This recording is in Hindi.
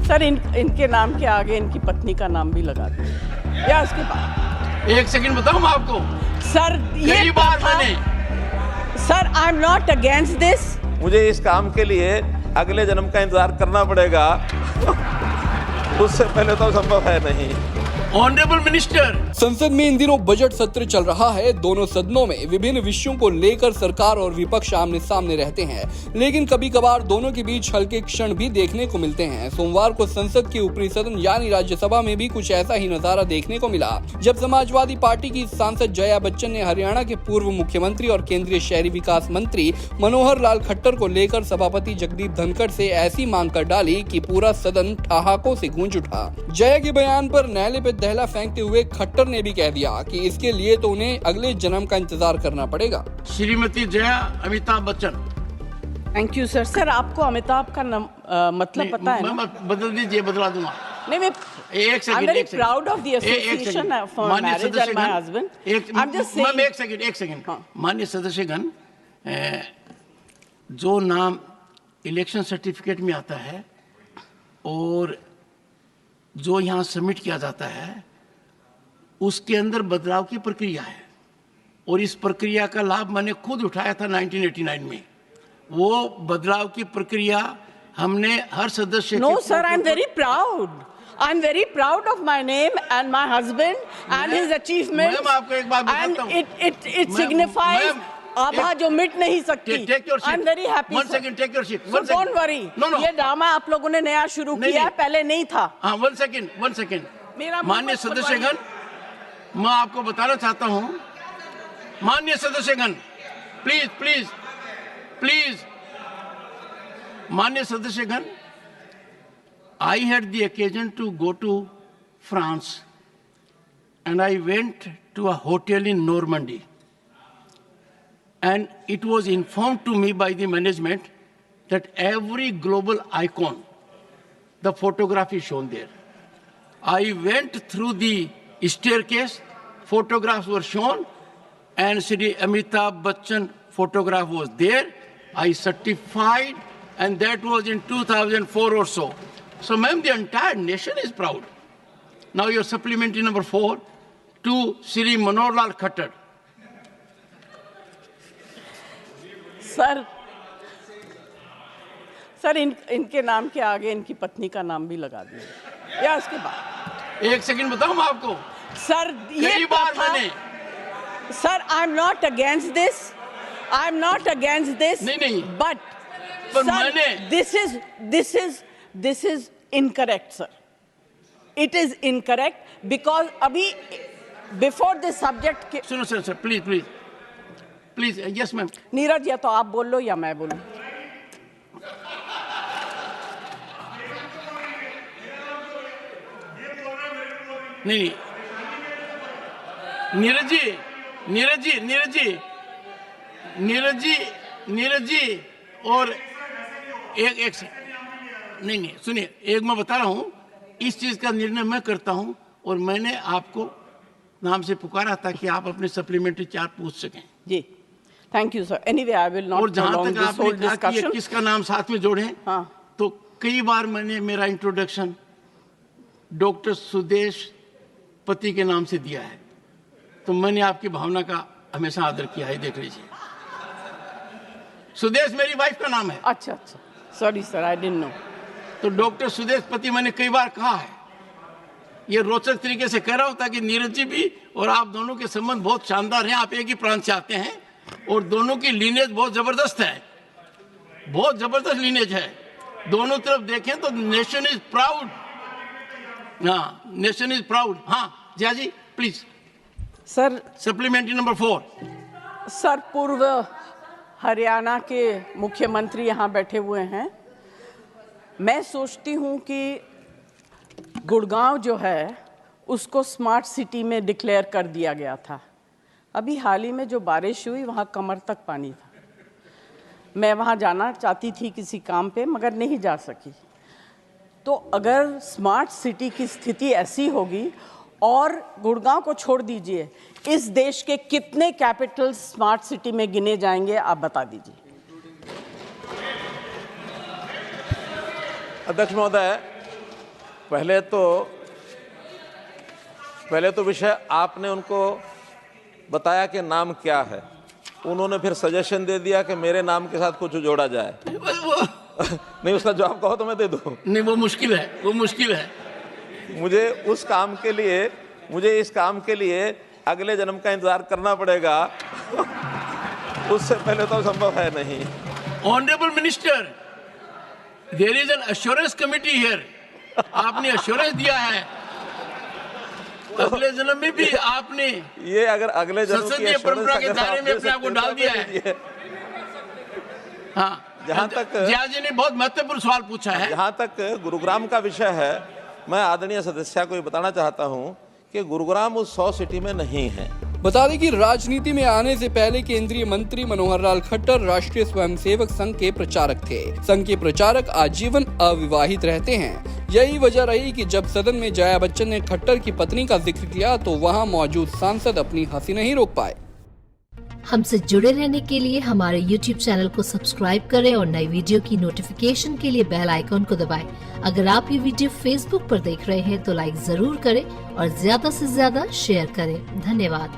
सर इनके नाम के आगे इनकी पत्नी का नाम भी लगा दीजिए या उसके बाद। एक सेकंड बताऊं मैं आपको, सर कई बार मैंने, sir I am not against this. मुझे इस काम के लिए अगले जन्म का इंतजार करना पड़ेगा उससे पहले तो संभव है नहीं। ऑनरेबल मिनिस्टर, संसद में इन दिनों बजट सत्र चल रहा है। दोनों सदनों में विभिन्न विषयों को लेकर सरकार और विपक्ष आमने सामने रहते हैं, लेकिन कभी कभार दोनों के बीच हल्के क्षण भी देखने को मिलते हैं। सोमवार को संसद के ऊपरी सदन यानी राज्यसभा में भी कुछ ऐसा ही नजारा देखने को मिला, जब समाजवादी पार्टी की सांसद जया बच्चन ने हरियाणा के पूर्व मुख्यमंत्री और केंद्रीय शहरी विकास मंत्री मनोहर लाल खट्टर को लेकर सभापति जगदीप धनखड़ से ऐसी मांग कर डाली कि पूरा सदन ठहाकों से गूंज उठा। जया के बयान पर न्यायालय पे दहला फेंकते हुए खट्टर ने भी कह दिया कि इसके लिए तो उन्हें अगले जन्म का इंतजार करना पड़ेगा। Shrimati Jaya Amitabh Bachchan. Thank you sir. Sir आपको अमिताभ का मतलब पता है ना? बदल दीजिए, बदला दूंगा। नहीं, मैं एक second, I'm very proud of the association for marriage and my husband. I'm just saying. एक सेकंड। माननीय सदस्यगण, जो नाम इलेक्शन सर्टिफिकेट में आता है और जो यहाँ सबमिट किया जाता है उसके अंदर बदलाव की प्रक्रिया है, और इस प्रक्रिया का लाभ मैंने खुद उठाया था 1989 में। वो बदलाव की प्रक्रिया हमने हर सदस्य No sir, I'm very proud. I'm very proud of my name and my husband and his achievements. Ma'am आपको एक बात बताता हूँ। And it signifies आभा जो मिट नहीं सकती। I'm very happy. One second, take your seat. So don't worry. No. ये ड्रामा आप लोगों ने नया शुरू किया है, पहले नहीं था। हाँ, one second. माननीय सदस्यगण, मैं आपको बताना चाहता हूँ, माननीय सदस्यगण, प्लीज, माननीय सदस्यगण, I had the occasion to go to France and I went to a hotel in Normandy, and it was informed to me by the management that every global icon, the photograph is shown there. I went through the staircase, photographs were shown, and Shri Amitabh Bachchan photograph was there. I certified, and that was in 2004 or so. So, ma'am, the entire nation is proud. Now, your supplementary number 4 to Shri Manohar Lal Khattar. Sir इनके नाम के आगे इनकी पत्नी का नाम भी लगा दीजिए या उसके बाद। एक सेकंड बताऊं मैं आपको, सर कई बार मैंने, sir I am not against this, नहीं, but sir this is incorrect, sir. It is incorrect because अभी before the subject के सुनो sir, please, yes ma'am. Neeraj, या तो आप बोल लो या मैं बोलूं। नहीं, नीरज जी और एक नहीं, सुनिए, एक मैं बता रहा हूं, इस चीज का निर्णय मैं करता हूं, और मैंने आपको नाम से पुकारा था कि आप अपने सप्लीमेंट्री चार्ट पूछ सकें। जी, thank you sir. Anyway I will not. और जहां तक आपने कहा कि किसका नाम साथ में जोड़े, हाँ, तो कई बार मैंने मेरा इंट्रोडक्शन डॉक्टर सुदेश पति के नाम से दिया है, तो मैंने आपकी भावना का हमेशा आदर किया है। देख लीजिए, सुदेश मेरी वाइफ का नाम है। अच्छा, sorry sir, I didn't know. तो डॉक्टर सुदेश पति मैंने कई बार कहा है। ये रोचक तरीके से कह रहा हूं ताकि नीरज जी भी और आप दोनों के संबंध बहुत शानदार हैं। आप एक ही प्रांत से आते हैं और दोनों की लीनेज बहुत जबरदस्त है, बहुत जबरदस्त लीनेज है। दोनों तरफ देखें तो नेशन इज प्राउड। हाँ, नेशन इज प्राउड। हाँ Jaya ji, please. Sir supplementary number 4। सर, पूर्व हरियाणा के मुख्यमंत्री यहाँ बैठे हुए हैं। मैं सोचती हूँ कि गुड़गांव जो है उसको स्मार्ट सिटी में डिक्लेयर कर दिया गया था। अभी हाल ही में जो बारिश हुई वहाँ कमर तक पानी था। मैं वहाँ जाना चाहती थी किसी काम पे, मगर नहीं जा सकी। तो अगर स्मार्ट सिटी की स्थिति ऐसी होगी, और गुड़गांव को छोड़ दीजिए, इस देश के कितने कैपिटल स्मार्ट सिटी में गिने जाएंगे, आप बता दीजिए। अध्यक्ष महोदय, पहले तो विषय आपने उनको बताया कि नाम क्या है, उन्होंने फिर सजेशन दे दिया कि मेरे नाम के साथ कुछ जोड़ा जाए। नहीं, उसका जवाब कहो तो मैं दे दूं। नहीं, वो मुश्किल है। मुझे इस काम के लिए अगले जन्म का इंतजार करना पड़ेगा। उससे पहले तो संभव है नहीं। Honourable minister, there is an assurance committee here. आपने एश्योरेंस दिया है, अगले जन्म में भी आपने ये अगर अगले जन्म की संसदीय परंपरा के दायरे में अपने आप को डाल दिया है। हाँ, जहां तक जिया जी ने बहुत महत्वपूर्ण सवाल पूछा है। जहां तक गुरुग्राम का विषय है, मैं आदरणीय सदस्य को ये बताना चाहता हूं कि गुरुग्राम उस 100 सिटी में नहीं है। बता दें कि राजनीति में आने से पहले केंद्रीय मंत्री मनोहर लाल खट्टर राष्ट्रीय स्वयंसेवक संघ के प्रचारक थे। संघ के प्रचारक आजीवन अविवाहित रहते हैं। यही वजह रही कि जब सदन में जया बच्चन ने खट्टर की पत्नी का जिक्र किया तो वहां मौजूद सांसद अपनी हंसी नहीं रोक पाए। हमसे जुड़े रहने के लिए हमारे YouTube चैनल को सब्सक्राइब करें और नई वीडियो की नोटिफिकेशन के लिए बेल आइकॉन को दबाएं। अगर आप ये वीडियो Facebook पर देख रहे हैं तो लाइक जरूर करें और ज्यादा से ज्यादा शेयर करें। धन्यवाद।